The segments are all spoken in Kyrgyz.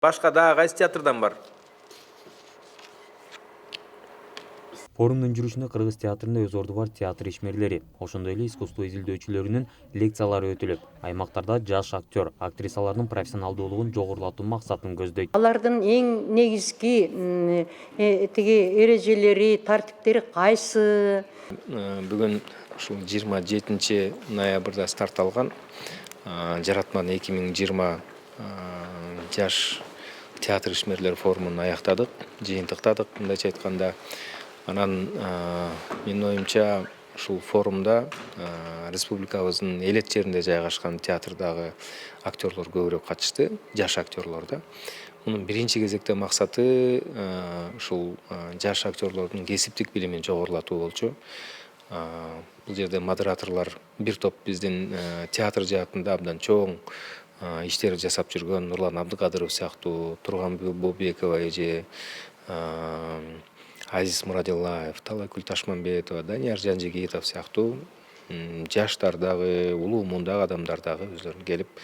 Башка дагы кайсы театрдан бар? Форумдун жүрүшүндө Кыргыз театрында өз орду бар театр ишмерлери, ошондой эле искусство изилдөөчүлөрүнүн лекциялары өтүлүп, аймактарда жаш актер, актрисалардын профессионалдуулугун жогорулатуу максатын көздөйт. Алардын эң негизги тиги эрежелери, тартиптери кайсы? Бүгүн ушул 27 ноябрда старт алган Жаратман 2020 жаш театр ишмерлери форумун аяктадык, жыйынтыктадык мындайча айтканда. Анан менин оюмча ушул форумда республикабыздын элет жеринде жайгашкан театрдагы актерлор көбүрөөк катышты, жаш актерлор да. Мунун биринчи кезекте максаты ушул жаш актерлордун кесиптик билимин жогорулатуу болчу. Бул жерде модераторлор бир топ биздин театр жаатында абдан чоң иштер жасап жүргөн Нурлан Абдыкадыров сыяктуу, Турган Бобекова эже, Азиз Мурадиллаев, Талайкүл Ташманбетова, Данияр Жанжигитов сыяктуу жаштар дагы, улуу мундагы адамдар дагы өзлөрү келип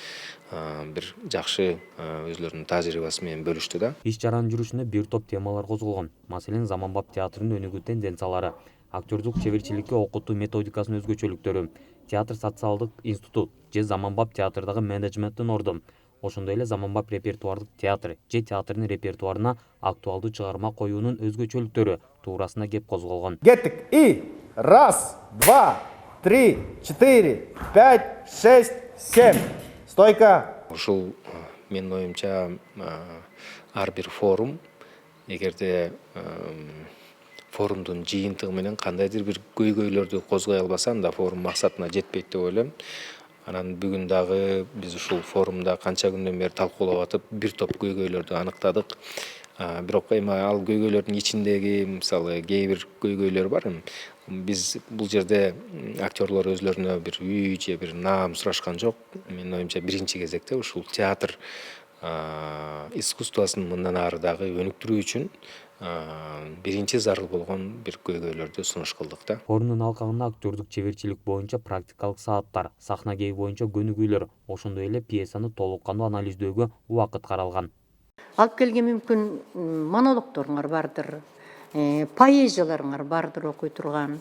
бир жакшы өзлөрүнүн тажрыйбасы менен бөлүштү да. Иш чаранын жүрүшүндө бир топ темалар козголгон. Маселен, заманбап театрынын өнүгүү тенденциялары, актердук чеберчиликке окутуу методикасынын өзгөчөлүктөрү, театр социалдык институт же заманбап театрдагы менеджменттин орду, ошондой эле заманбап репертуардык театр же театрдын репертуарына актуалдуу чыгарма коюунун өзгөчөлүктөрү туурасында кеп козголгон. Кеттик. И 1, 2, 3, 4, 5, 6, 7. Стойка. Ушул менин оюмча ар бир форум эгерде форумдун жыйынтыгы менен кандайдыр бир көйгөйлөрдү козгой албаса, анда форум максатына жетпейт деп ойлойм. Анан бүгүн дагы биз ушул форумда канча күндөн бери талкуулап атып, бир топ көйгөйлөрдү аныктадык. Бирок эми ал көйгөйлөрдүн ичиндеги мисалы кээ бир көйгөйлөр бар. Биз бул жерде актерлор өзлөрүнө бир үй же бир наам сурашкан жок. Менин оюмча биринчи кезекте ушул театр искусствосын мындан ары дагы өнүктүрүү үчүн биринчи зарыл болгон бир көйгөйлөрдү сунуш кылдык да. Форумдун алкагында актердук чеберчилик боюнча практикалык сааттар, сахна кийүү боюнча көнүгүүлөр, ошондой эле пьесаны толук кандуу анализдөөгө убакыт каралган. Алып келген мүмкүн монологторуңар бардыр, поэзияларыңар бардыр окуй турган.